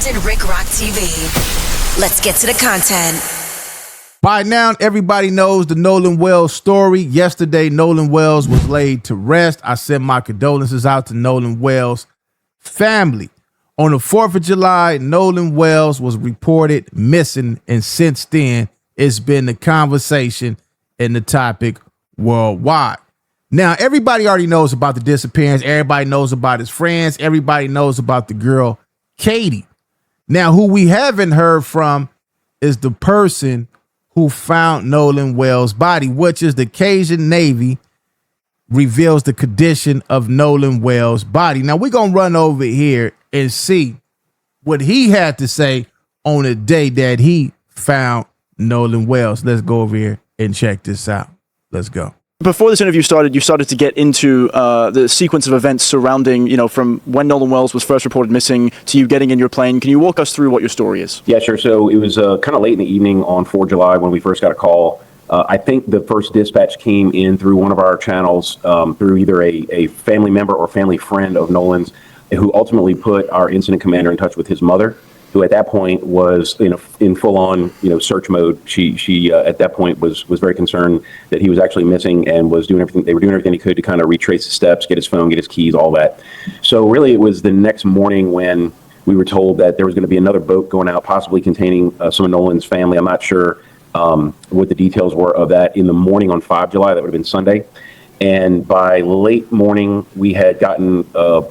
Captain Rick Rock TV. Let's get to the content. By now, everybody knows the Nolan Wells story. Yesterday, Nolan Wells was laid to rest. I sent my condolences out to Nolan Wells' family. On the 4th of July, Nolan Wells was reported missing, and since then, it's been the conversation and the topic worldwide. Now, everybody already knows about the disappearance. Everybody knows about his friends. Everybody knows about the girl, Katie. Now, who we haven't heard from is the person who found Nolan Wells' body, which is the CAJUN Navy reveals the condition of Nolan Wells' body. Now, we're going to run over here and see what he had to say on the day that he found Nolan Wells. Let's go over here and check this out. Let's go. Before this interview started, you started to get into the sequence of events surrounding, from when Nolan Wells was first reported missing to you getting in your plane. Can you walk us through what your story is? Yeah, sure. So it was kind of late in the evening on 4 July when we first got a call. I think the first dispatch came in through one of our channels, through either a family member or family friend of Nolan's, who ultimately put our incident commander in touch with his mother, who at that point was in full-on search mode. She at that point was very concerned that he was actually missing and was doing everything. They were doing everything they could to kind of retrace the steps, get his phone, get his keys, all that. So really, it was the next morning when we were told that there was going to be another boat going out, possibly containing some of Nolan's family. I'm not sure what the details were of that. In the morning on 5 July, that would have been Sunday. And by late morning, we had gotten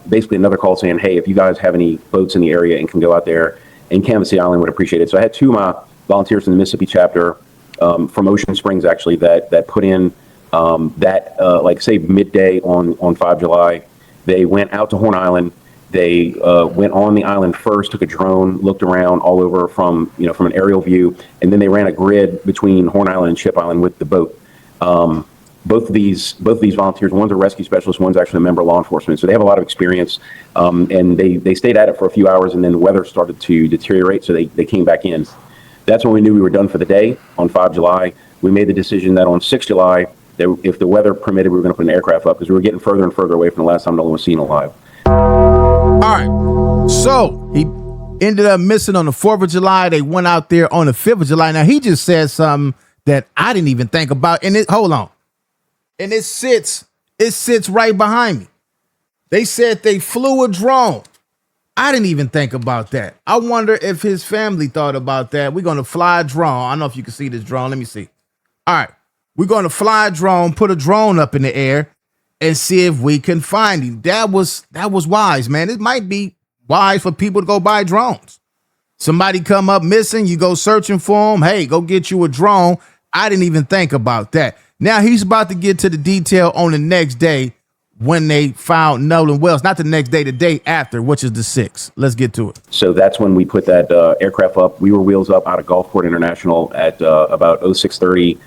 basically another call saying, hey, if you guys have any boats in the area and can go out there and canvass the island, would appreciate it. So I had two of my volunteers in the Mississippi chapter from Ocean Springs, actually, that put in say midday on 5 July. They went out to Horn Island. They went on the island first, took a drone, looked around all over from an aerial view, and then they ran a grid between Horn Island and Ship Island with the boat. Both of these volunteers, one's a rescue specialist, one's actually a member of law enforcement. So they have a lot of experience, and they stayed at it for a few hours, and then the weather started to deteriorate, so they came back in. That's when we knew we were done for the day on 5 July. We made the decision that on 6 July, that if the weather permitted, we were going to put an aircraft up because we were getting further and further away from the last time Nolan was seen alive. All right. So he ended up missing on the 4th of July. They went out there on the 5th of July. Now, he just said something that I didn't even think about. And hold on. And it sits right behind me. They said they flew a drone. I didn't even think about that. I wonder if his family thought about that. We're going to fly a drone. I don't know if you can see this drone. Let me see. All right. We're going to fly a drone, put a drone up in the air, and see if we can find him. That was wise, man. It might be wise for people to go buy drones. Somebody come up missing, you go searching for him. Hey, go get you a drone. I didn't even think about that. Now he's about to get to the detail on the next day when they found Nolan Wells. Not the next day, the day after, which is the 6th. Let's get to it. So that's when we put that aircraft up. We were wheels up out of Gulfport International at about 06:30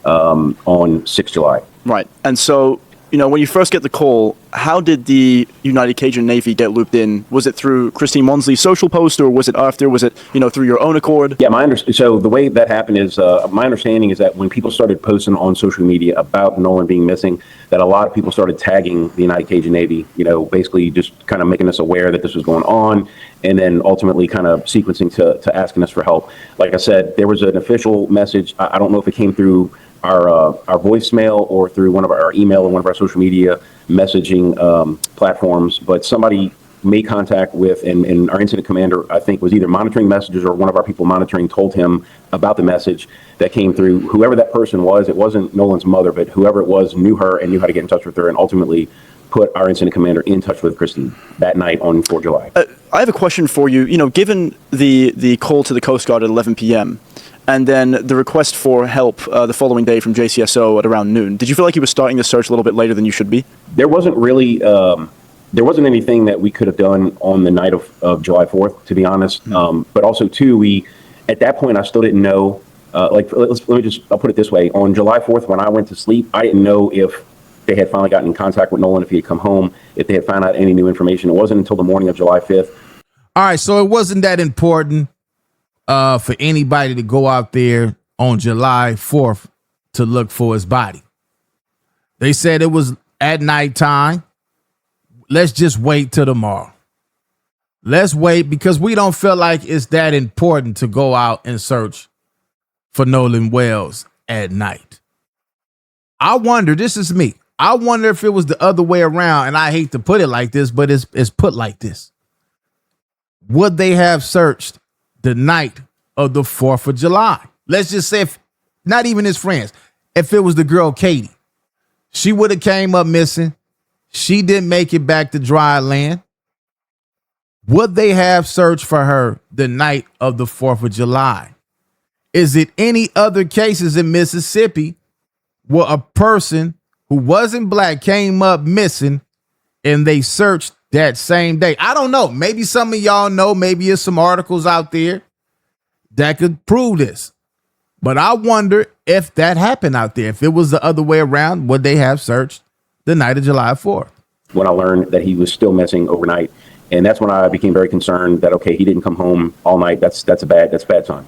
on 6 July. Right. And so, when you first get the call, how did the United CAJUN Navy get looped in? Was it through Christine Wonsley's social post, or was it after? Was it, through your own accord? Yeah, so the way that happened is, my understanding is that when people started posting on social media about Nolan being missing, that a lot of people started tagging the United CAJUN Navy, basically just kind of making us aware that this was going on, and then ultimately kind of sequencing to asking us for help. Like I said, there was an official message. I don't know if it came through our voicemail or through one of our email or one of our social media messaging platforms, but somebody made contact with, and our incident commander, I think, was either monitoring messages or one of our people monitoring told him about the message that came through. Whoever that person was, it wasn't Nolan's mother, but whoever it was knew her and knew how to get in touch with her, and ultimately put our incident commander in touch with Christine that night on 4 July. I have a question for you. Given the call to the Coast Guard at 11 p.m., and then the request for help the following day from JCSO at around noon, did you feel like you were starting the search a little bit later than you should be? There wasn't really, there wasn't anything that we could have done on the night of July 4th, to be honest. But also, too, at that point, I still didn't know, I'll put it this way. On July 4th, when I went to sleep, I didn't know if they had finally gotten in contact with Nolan, if he had come home, if they had found out any new information. It wasn't until the morning of July 5th. All right, so it wasn't that important for anybody to go out there on July 4th to look for his body. They said it was at nighttime. Let's just wait till tomorrow. let's wait because we don't feel like it's that important to go out and search for Nolan Wells at night. I wonder, this is me. I wonder if it was the other way around, and I hate to put it like this, but it's put like this. Would they have searched the night of the 4th of July? Let's just say, if not even his friends, if it was the girl Katie, she would have came up missing. She didn't make it back to dry land. Would they have searched for her the night of the 4th of July? Is it any other cases in Mississippi where a person who wasn't black came up missing and they searched that same day? I don't know. Maybe some of y'all know. Maybe there's some articles out there that could prove this. But I wonder if that happened out there. If it was the other way around, would they have searched the night of July 4th? When I learned that he was still missing overnight, and that's when I became very concerned that, okay, he didn't come home all night. That's a bad sign.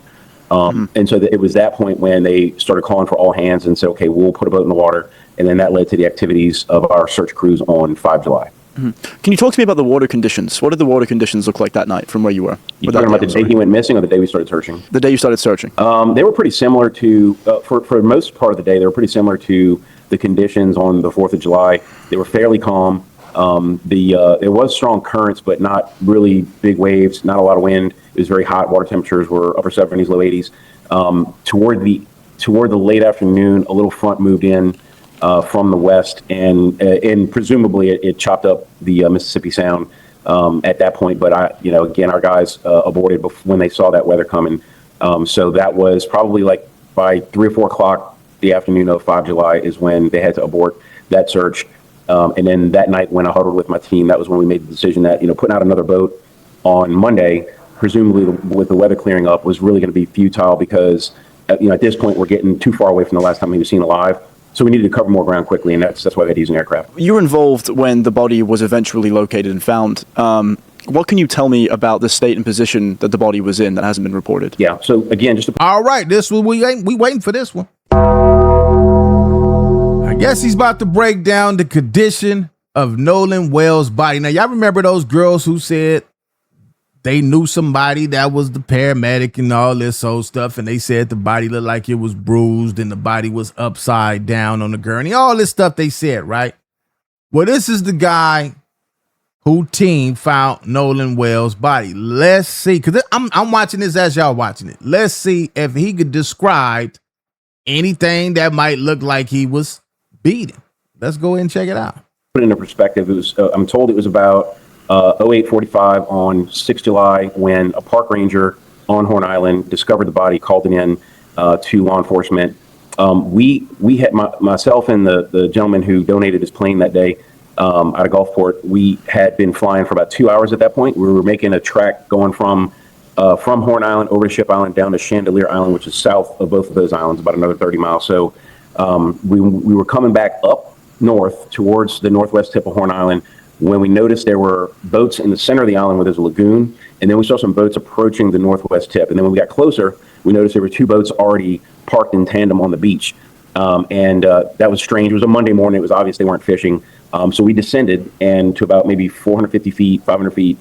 And so it was that point when they started calling for all hands and said, okay, we'll put a boat in the water. And then that led to the activities of our search crews on 5 July. Can you talk to me about the water conditions? What did the water conditions look like that night from where you were? You talking about the day he went missing or the day we started searching? The day you started searching. They were pretty similar to, for most part of the day, they were pretty similar to the conditions on the 4th of July. They were fairly calm. There was strong currents, but not really big waves, not a lot of wind. It was very hot. Water temperatures were upper 70s, low 80s. Toward the late afternoon, a little front moved in from the west, and presumably it chopped up the Mississippi Sound at that point. But again, our guys aborted when they saw that weather coming. So that was probably like by 3 or 4 o'clock the afternoon of 5 July is when they had to abort that search. And then that night when I huddled with my team, that was when we made the decision that, putting out another boat on Monday, presumably with the weather clearing up, was really going to be futile because, at this point, we're getting too far away from the last time he was seen alive. So we needed to cover more ground quickly, and that's why we had to use an aircraft. You were involved when the body was eventually located and found. What can you tell me about the state and position that the body was in that hasn't been reported? Yeah, so again, all right, this one, we waiting for this one. I guess he's about to break down the condition of Nolan Wells' body. Now, y'all remember those girls who said they knew somebody that was the paramedic and all this old stuff, and they said the body looked like it was bruised and the body was upside down on the gurney, all this stuff they said, right? Well, this is the guy who team found Nolan Wells' body. Let's see, because I'm watching this as y'all watching it. Let's see if he could describe anything that might look like he was beaten. Let's go ahead and check it out. Put it into perspective, it was I'm told it was about 08:45 on 6 July when a park ranger on Horn Island discovered the body, called it in to law enforcement. We had myself and the gentleman who donated his plane that day out of Gulfport. We had been flying for about 2 hours at that point. We were making a track going from Horn Island over to Ship Island down to Chandelier Island, which is south of both of those islands, about another 30 miles. So we were coming back up north towards the northwest tip of Horn Island when we noticed there were boats in the center of the island where there's a lagoon, and then we saw some boats approaching the northwest tip. And then when we got closer, we noticed there were 2 boats already parked in tandem on the beach. That was strange. It was a Monday morning. It was obvious they weren't fishing. So we descended and to about maybe 450 feet, 500 feet,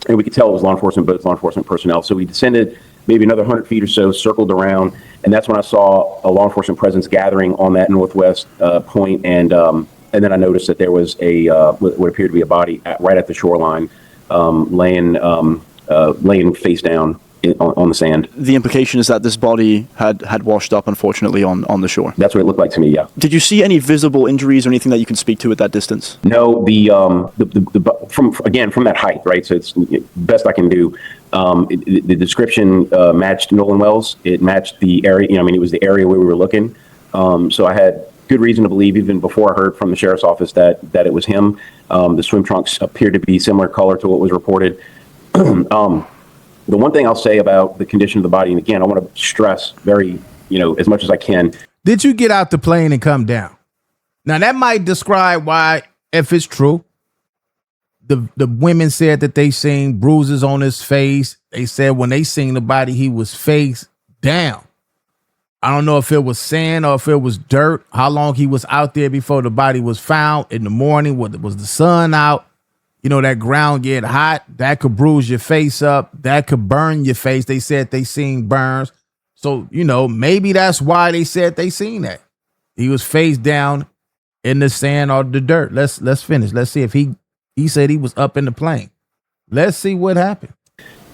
and we could tell it was law enforcement boats, law enforcement personnel. So we descended maybe another 100 feet or so, circled around, and that's when I saw a law enforcement presence gathering on that northwest point, and then I noticed that there was what appeared to be a body right at the shoreline, laying face down on the sand. The implication is that this body had washed up, unfortunately, on the shore. That's what it looked like to me, yeah. Did you see any visible injuries or anything that you can speak to at that distance? No, from that height, right? So it's best I can do. The description matched Nolan Wells. It matched the area. It was the area where we were looking. So I had good reason to believe, even before I heard from the sheriff's office, that it was him. The swim trunks appeared to be similar color to what was reported. The one thing I'll say about the condition of the body, and again, I want to stress very, as much as I can. Did you get out the plane and come down? Now that might describe why, if it's true, the women said that they seen bruises on his face. They said when they seen the body, he was face down. I don't know if it was sand or if it was dirt, how long he was out there before the body was found in the morning. Was the sun out? that ground get hot, that could bruise your face up, that could burn your face. They said they seen burns. So, maybe that's why they said they seen that. He was face down in the sand or the dirt. Let's finish. Let's see if he said he was up in the plane. Let's see what happened.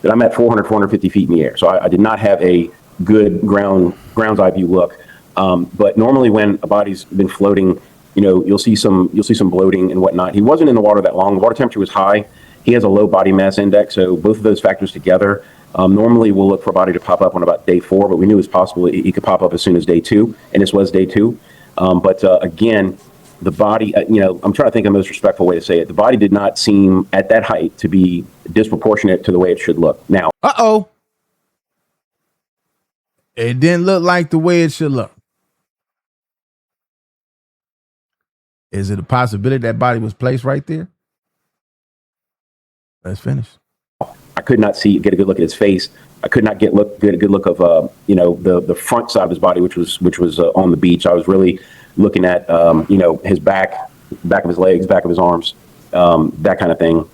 That I'm at 450 feet in the air. So I did not have a good ground's eye view look. But normally when a body's been floating, you'll see some bloating and whatnot. He wasn't in the water that long. The water temperature was high. He has a low body mass index. So both of those factors together, normally we'll look for a body to pop up on about day 4, but we knew it was possible he could pop up as soon as day 2. And this was day 2. But again, the body, I'm trying to think of the most respectful way to say it. The body did not seem at that height to be disproportionate to the way it should look. Now, it didn't look like the way it should look. Is it a possibility that body was placed right there? Let's finish. I could not get a good look at his face. I could not get a good look of the front side of his body, which was on the beach. I was really looking at his back of his legs, back of his arms, that kind of thing.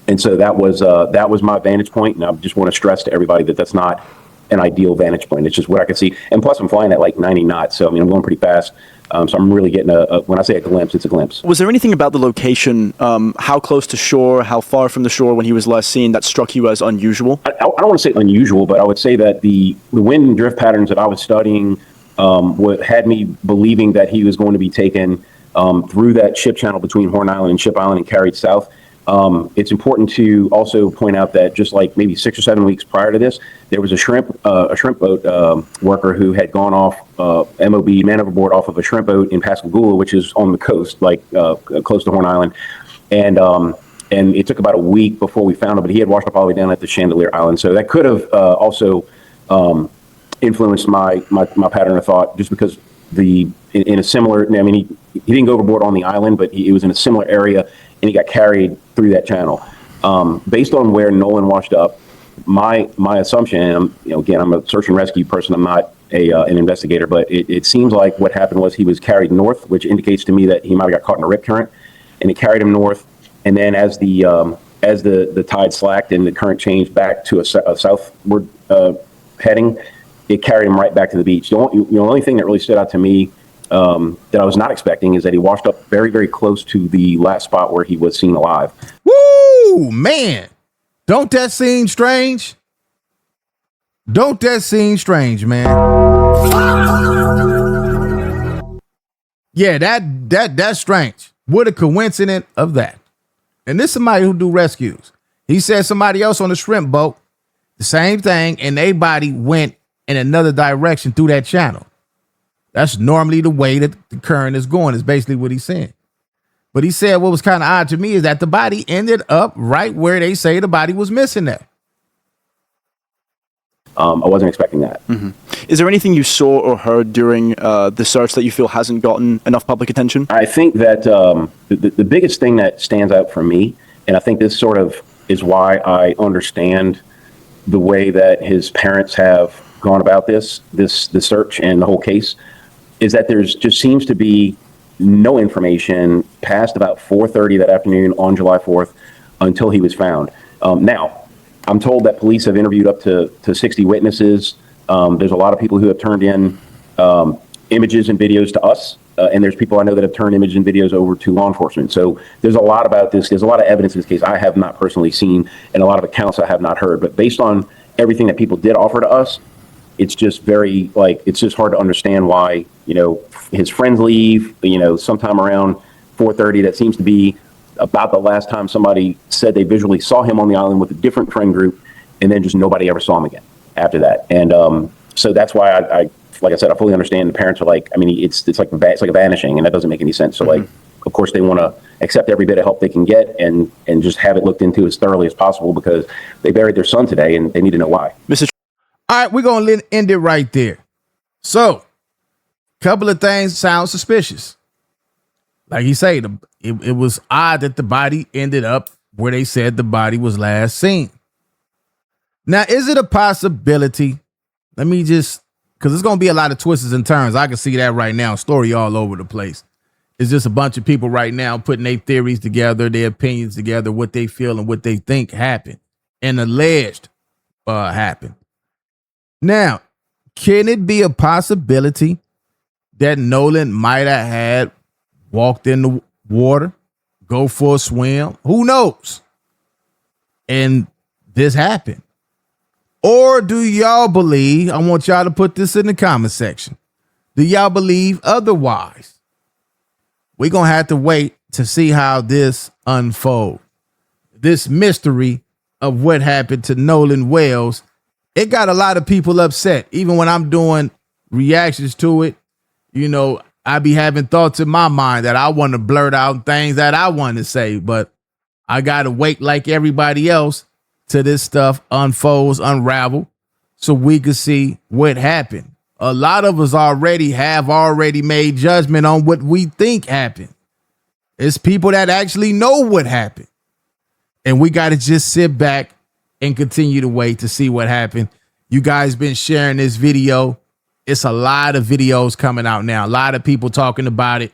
And so that was my vantage point. And I just want to stress to everybody that that's not an ideal vantage point. It's just what I could see. And plus, I'm flying at like 90 knots, so I'm going pretty fast. So I'm really getting when I say a glimpse, it's a glimpse. Was there anything about the location, how close to shore, how far from the shore when he was last seen, that struck you as unusual? I don't want to say unusual, but I would say that the wind and drift patterns that I was studying had me believing that he was going to be taken through that ship channel between Horn Island and Ship Island and carried south. It's important to also point out that just like maybe 6 or 7 weeks prior to this, there was a shrimp boat worker who had gone off MOB, man overboard, off of a shrimp boat in Pascagoula, which is on the coast, like close to Horn Island, and it took about a week before we found him. But he had washed up all the way down at the Chandelier Island, so that could have also influenced my pattern of thought, just because in a similar, I mean, he didn't go overboard on the island, but it was in a similar area, and he got carried through that channel. Based on where Nolan washed up, my assumption, and again, I'm a search and rescue person, I'm not an investigator, but it seems like what happened was he was carried north, which indicates to me that he might have got caught in a rip current, and it carried him north. And then as the tide slacked and the current changed back to a southward heading, it carried him right back to the beach. The only thing that really stood out to me that I was not expecting is that he washed up very, very close to the last spot where he was seen alive. Woo, man. Don't that seem strange? Don't that seem strange, man? Yeah, that's strange. What a coincidence of that. And this is somebody who do rescues. He said somebody else on the shrimp boat, the same thing, and their body went in another direction through that channel. That's normally the way that the current is going, is basically what he's saying. But he said what was kind of odd to me is that the body ended up right where they say the body was missing at. I wasn't expecting that. Mm-hmm. Is there anything you saw or heard during the search that you feel hasn't gotten enough public attention? I think that the biggest thing that stands out for me, and I think this sort of is why I understand the way that his parents have gone about this search and the whole case, is that there's just seems to be no information past about 4:30 that afternoon on July 4th until he was found. Now, I'm told that police have interviewed up to 60 witnesses. There's a lot of people who have turned in images and videos to us, and there's people I know that have turned images and videos over to law enforcement. So there's a lot about this. There's a lot of evidence in this case I have not personally seen, and a lot of accounts I have not heard. But based on everything that people did offer to us, it's just it's just hard to understand why, his friends leave, sometime around 4:30. That seems to be about the last time somebody said they visually saw him on the island with a different friend group, and then just nobody ever saw him again after that. And so that's why I like I said, I fully understand the parents are like, I mean, it's like a vanishing, and that doesn't make any sense. So of course they want to accept every bit of help they can get and just have it looked into as thoroughly as possible, because they buried their son today and they need to know why. All right, we're going to end it right there. So, couple of things sound suspicious. Like he said, it was odd that the body ended up where they said the body was last seen. Now, is it a possibility? Let me just, because there's going to be a lot of twists and turns. I can see that right now. Story all over the place. It's just a bunch of people right now putting their theories together, their opinions together, what they feel and what they think happened and alleged happened. Now, can it be a possibility that Nolan might have had walked in the water, go for a swim? Who knows? And this happened. Or do y'all believe, I want y'all to put this in the comment section, do y'all believe otherwise? We're going to have to wait to see how this unfolds. This mystery of what happened to Nolan Wells, it got a lot of people upset. Even when I'm doing reactions to it, you know, I be having thoughts in my mind that I want to blurt out things that I want to say, but I got to wait like everybody else till this stuff unfolds, unravel, so we can see what happened. A lot of us have already made judgment on what we think happened. It's people that actually know what happened. And we got to just sit back and continue to wait to see what happened. You guys been sharing this video. It's a lot of videos coming out now. A lot of people talking about it.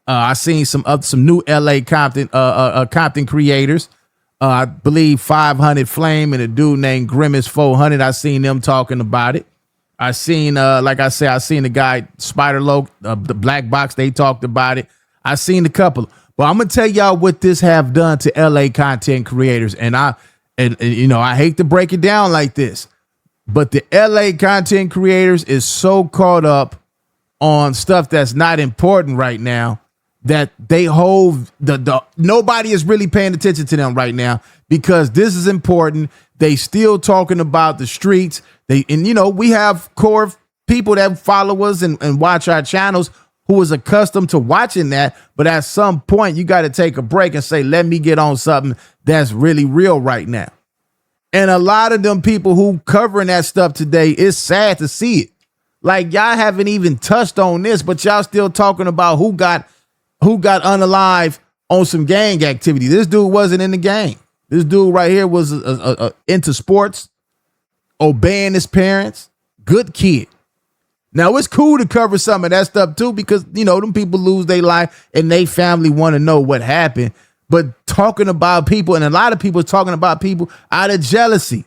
I seen some new LA Compton creators. I believe 500 Flame and a dude named Grimace 400. I seen them talking about it. I seen, like I said, I seen the guy Spider Loc, the Black Box. They talked about it. I seen a couple, but I'm gonna tell y'all what this have done to LA content creators. And you know, I hate to break it down like this, but the LA content creators is so caught up on stuff that's not important right now that they hold nobody is really paying attention to them right now because this is important. They still talking about the streets. And you know, we have core people that follow us and watch our channels who is accustomed to watching that. But at some point, you got to take a break and say, let me get on something that's really real right now. And a lot of them people who covering that stuff today, it's sad to see it. Like, y'all haven't even touched on this, but y'all still talking about who got unalive on some gang activity. This dude wasn't in the gang. This dude right here was into sports, obeying his parents, good kid. Now, it's cool to cover some of that stuff too, because, you know, them people lose their life and they family want to know what happened. But talking about people, and a lot of people talking about people out of jealousy.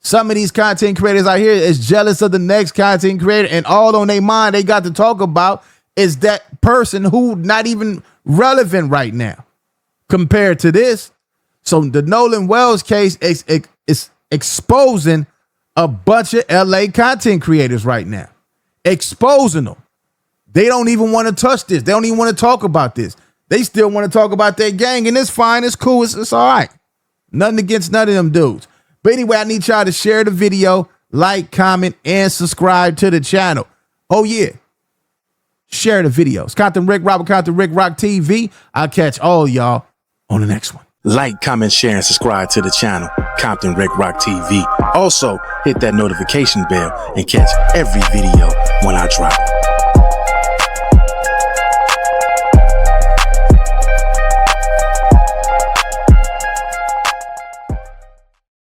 Some of these content creators out here is jealous of the next content creator, and all on their mind they got to talk about is that person who not even relevant right now compared to this. So the Nolan Wells case is exposing a bunch of LA content creators right now. Exposing them. They don't even want to touch this. They don't even want to talk about this. They still want to talk about their gang, and it's fine. It's cool. It's all right. Nothing against none of them dudes. But anyway, I need y'all to share the video, like, comment, and subscribe to the channel. Oh, yeah. Share the videos. Compton Rick Rock, Compton Rick Rock TV. I'll catch all y'all on the next one. Like, comment, share, and subscribe to the channel, Compton Rick Rock TV. Also, hit that notification bell and catch every video when I drop.